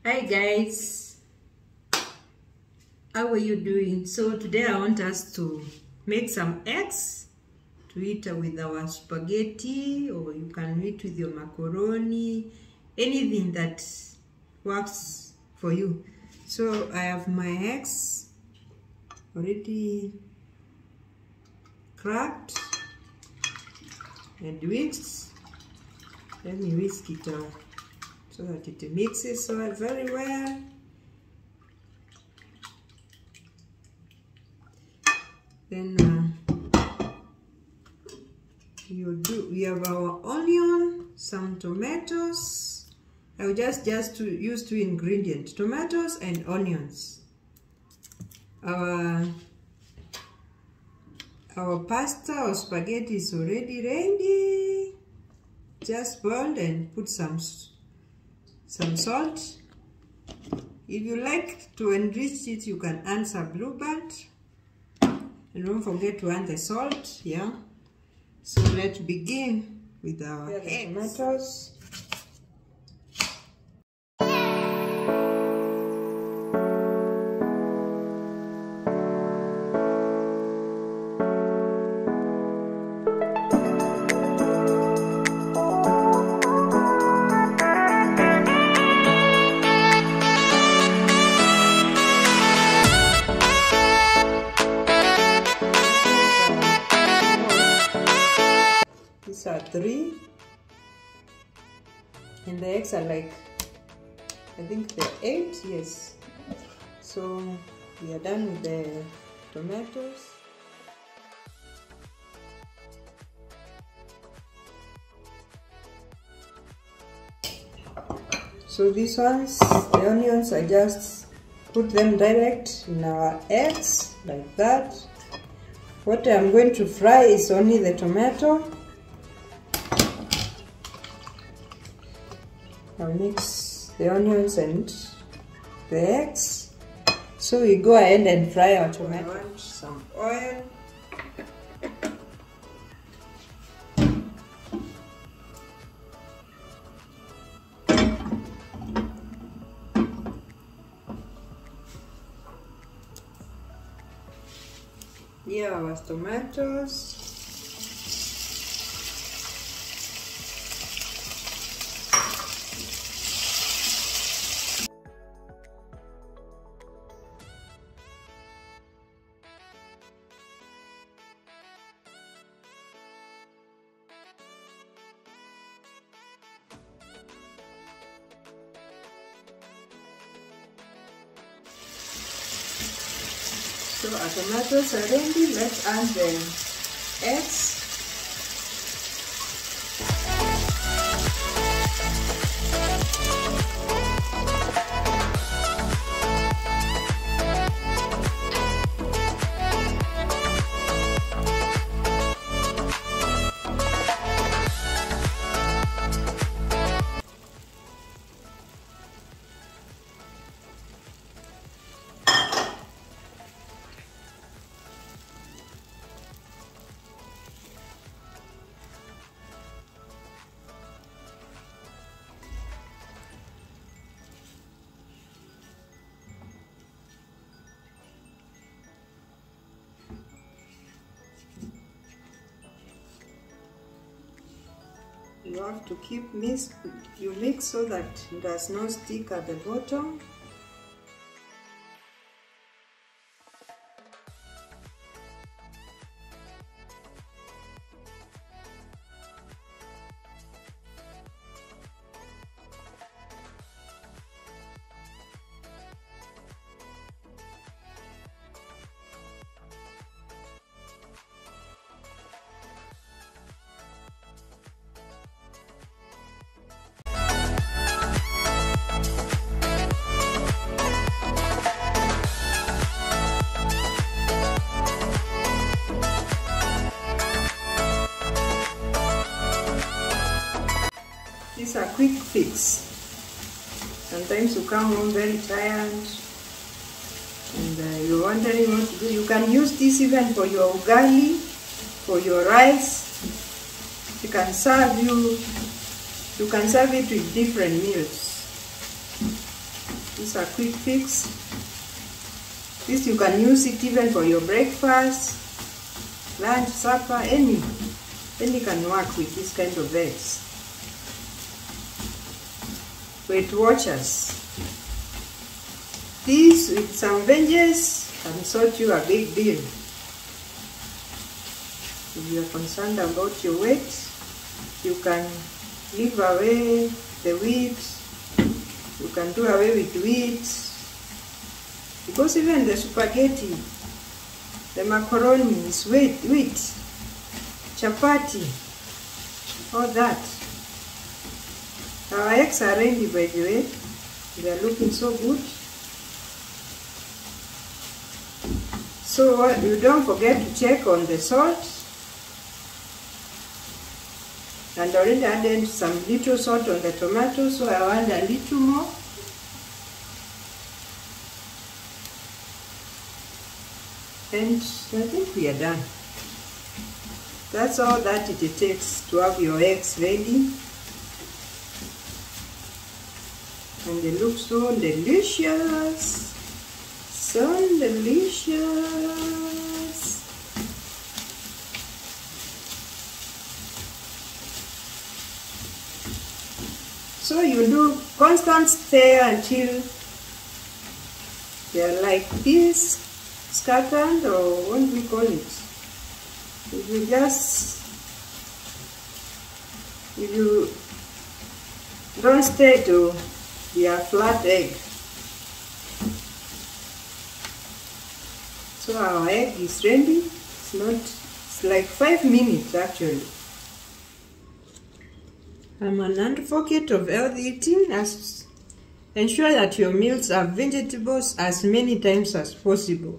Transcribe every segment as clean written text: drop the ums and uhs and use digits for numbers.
Hi guys, how are you doing? So today I want us to make some eggs to eat with our spaghetti, or you can eat with your macaroni, anything that works for you. So I have my eggs already cracked and whisked. Let me whisk it out so that it mixes very well. Then we have our onion, some tomatoes. I will just use two ingredients, tomatoes and onions. Our pasta or spaghetti is already ready. Just boiled and put some salt. If you like to enrich it, you can add some blueband. And don't forget to add the salt, yeah. So let's begin with our tomatoes. These are 3, and the eggs are like, I think they're 8, yes. So we are done with the tomatoes. So these ones, the onions, I just put them direct in our eggs like that. What I'm going to fry is only the tomato. I'll mix the onions and the eggs. So we go ahead and fry our tomato. I want some oil. Here are our tomatoes. So our tomatoes are ready. Let's add the eggs. You have to you mix so that it does not stick at the bottom. These are quick fix. Sometimes you come home very tired and you're wondering what to do. You can use this even for your ugali, for your rice. You can serve it with different meals. These are quick fix. This you can use it even for your breakfast, lunch, supper, any can work with this kind of eggs. Weight Watchers. These with some veggies can sort you a big deal. If you are concerned about your weight, you can leave away the wheat. You can do away with wheat. Because even the spaghetti, the macaroni is wheat, chapati, all that. Our eggs are ready, by the way. They are looking so good. So you don't forget to check on the salt. And already added some little salt on the tomato, so I want a little more. And I think we are done. That's all that it takes to have your eggs ready. And they look so delicious. So delicious. So you do constant stir until they're like this, scattered, or what do we call it? If you don't stir to be a flat egg. So our egg is ready. It's like 5 minutes actually. I'm an advocate of healthy eating. Ensure that your meals have vegetables as many times as possible.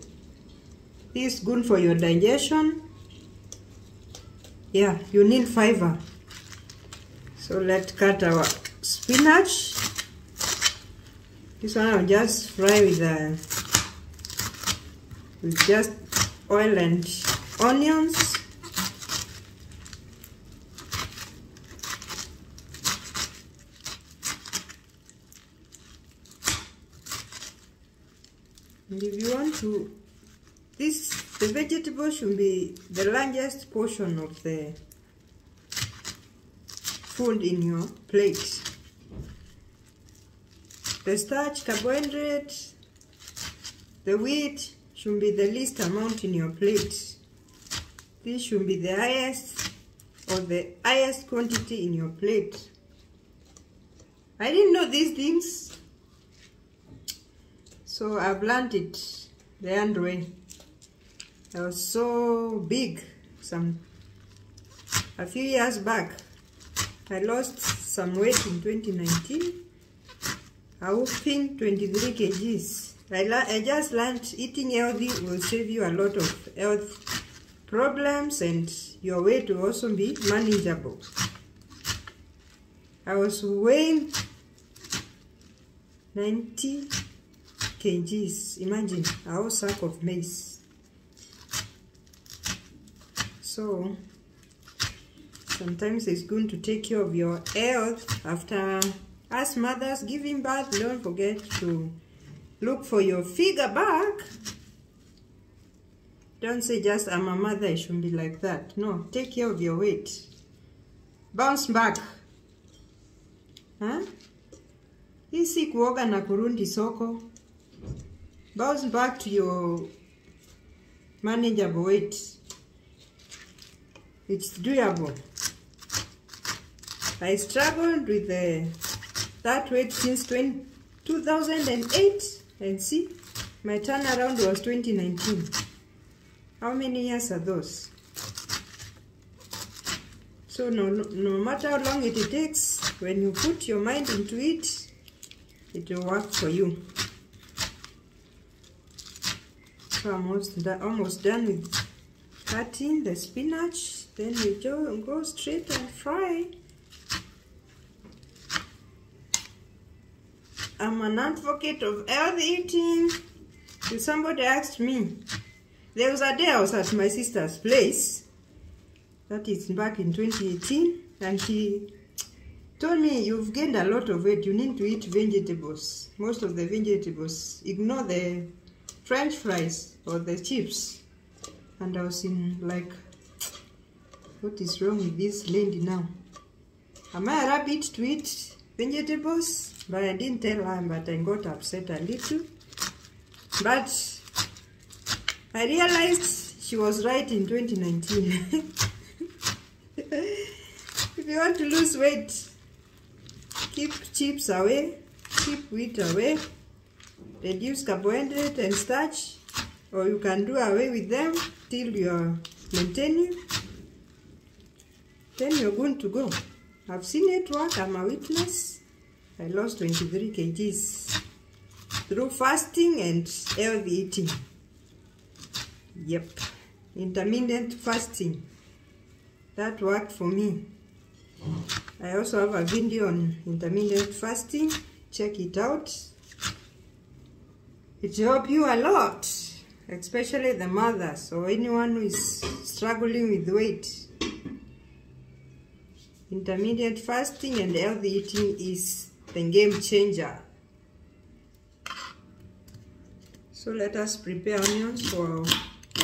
This is good for your digestion. Yeah, you need fiber. So let's cut our spinach. This one I'll just fry with just oil and onions. And if you want to, the vegetable should be the largest portion of the food in your plate. The starch, carbohydrate, the wheat should be the least amount in your plate. This should be the highest or the highest quantity in your plate. I didn't know these things, so I've learned it the hard way. I was so big a few years back. I lost some weight in 2019. I whooping 23 kgs. I just learned eating healthy will save you a lot of health problems, and your weight will also be manageable. I was weighing 90 kgs. Imagine a whole sack of maize. So sometimes it's good to take care of your health. After us mothers giving birth, don't forget to look for your figure back. Don't say just I'm a mother, I shouldn't be like that. No, take care of your weight. Bounce back. Huh? Hisi kuoga na kurundi soko. Bounce back to your manageable weight. It's doable. I struggled with that weight since 2008, and see, my turnaround was 2019. How many years are those? So no matter how long it takes, when you put your mind into it, it will work for you. So I'm almost done with cutting the spinach. Then we go straight and fry. I'm an advocate of healthy eating. If somebody asked me, there was a day I was at my sister's place, that is back in 2018, and she told me you've gained a lot of weight, you need to eat vegetables, most of the vegetables, ignore the French fries or the chips. And I was in like, what is wrong with this lady now? Am I a rabbit to eat vegetables? But I didn't tell her, but I got upset a little. But I realized she was right in 2019. If you want to lose weight, keep chips away, keep wheat away, reduce carbohydrate and starch, or you can do away with them till you're maintaining. Then you're going to go. I've seen it work, I'm a witness. I lost 23 kgs through fasting and healthy eating. Yep, intermittent fasting. That worked for me. I also have a video on intermittent fasting. Check it out. It will help you a lot, especially the mothers or anyone who is struggling with weight. Intermittent fasting and healthy eating is the game changer. So let us prepare onions for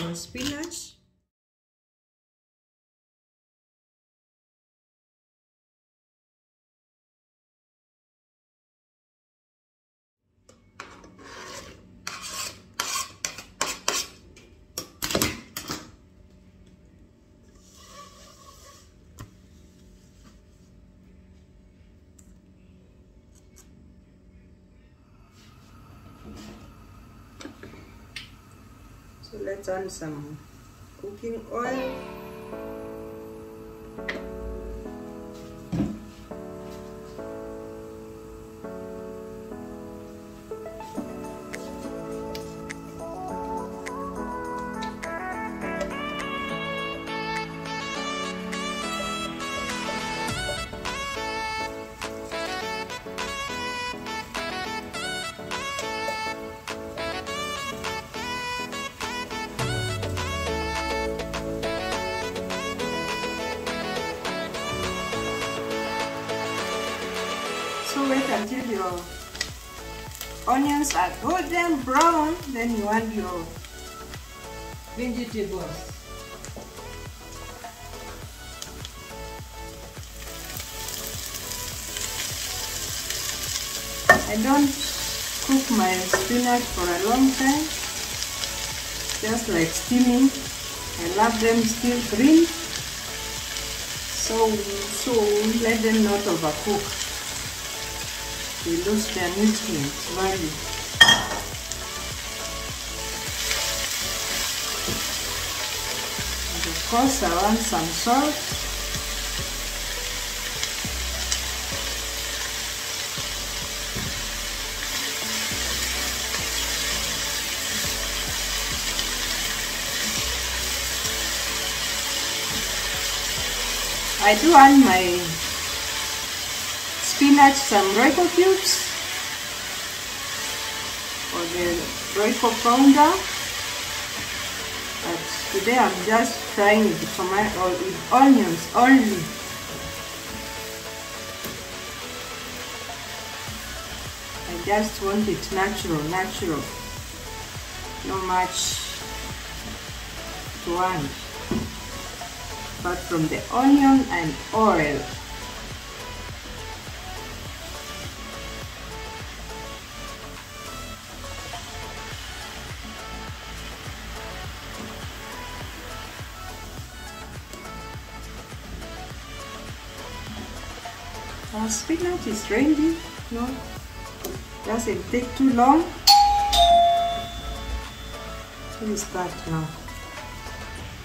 our spinach. So let's add some cooking oil. So wait until your onions are golden brown, then you add your vegetables. I don't cook my spinach for a long time, just like steaming. I love them still green, so let them not overcook. They lose their nutrients value. And of course I want some salt. I do add my spinach some Royco cubes or the Royco powder, but today I'm just frying it with onions only. I just want it natural, not much to add, but from the onion and oil. Our spinach is ready. No, doesn't take too long. What is that now?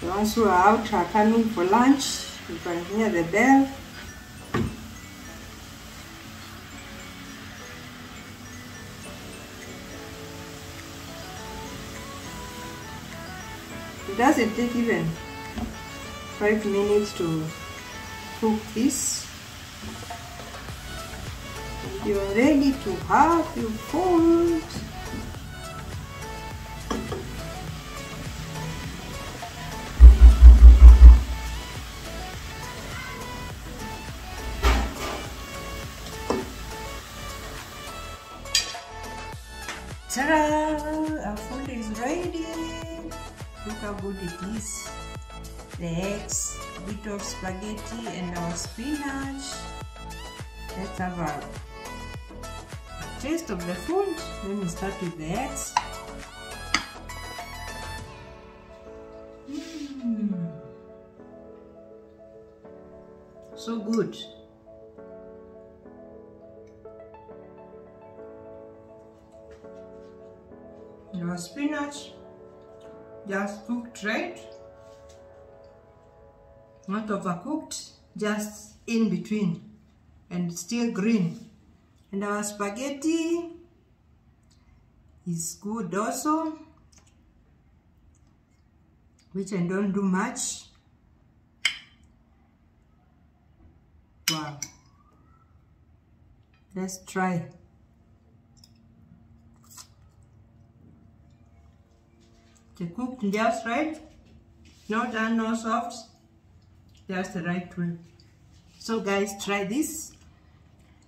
The ones who are out are coming for lunch. You can hear the bell. It doesn't take even 5 minutes to cook this. You're ready to have your food. Ta-da! Our food is ready. Look how good it is. The eggs, a bit of spaghetti, and our spinach. Let's have a taste of the food. Let me start with the eggs. So good. And our spinach just cooked right, not overcooked, just in between and still green. And our spaghetti is good also, which I don't do much. Wow. Let's try. They cooked just right, no done, no soft, just the right way. So guys, try this.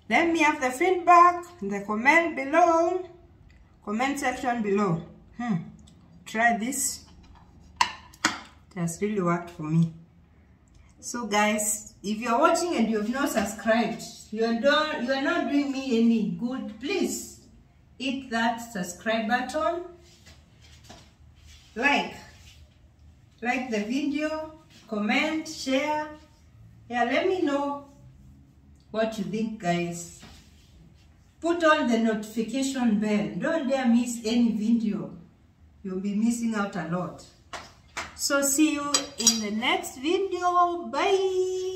Let me have the feedback in the comment below, comment section below. Try this. It has really worked for me. So guys, if you're watching and you have not subscribed, you are not doing me any good. Please hit that subscribe button. Like the video, comment, share. Yeah, let me know what you think, guys. Put on the notification bell. Don't dare miss any video. You'll be missing out a lot. So see you in the next video. Bye.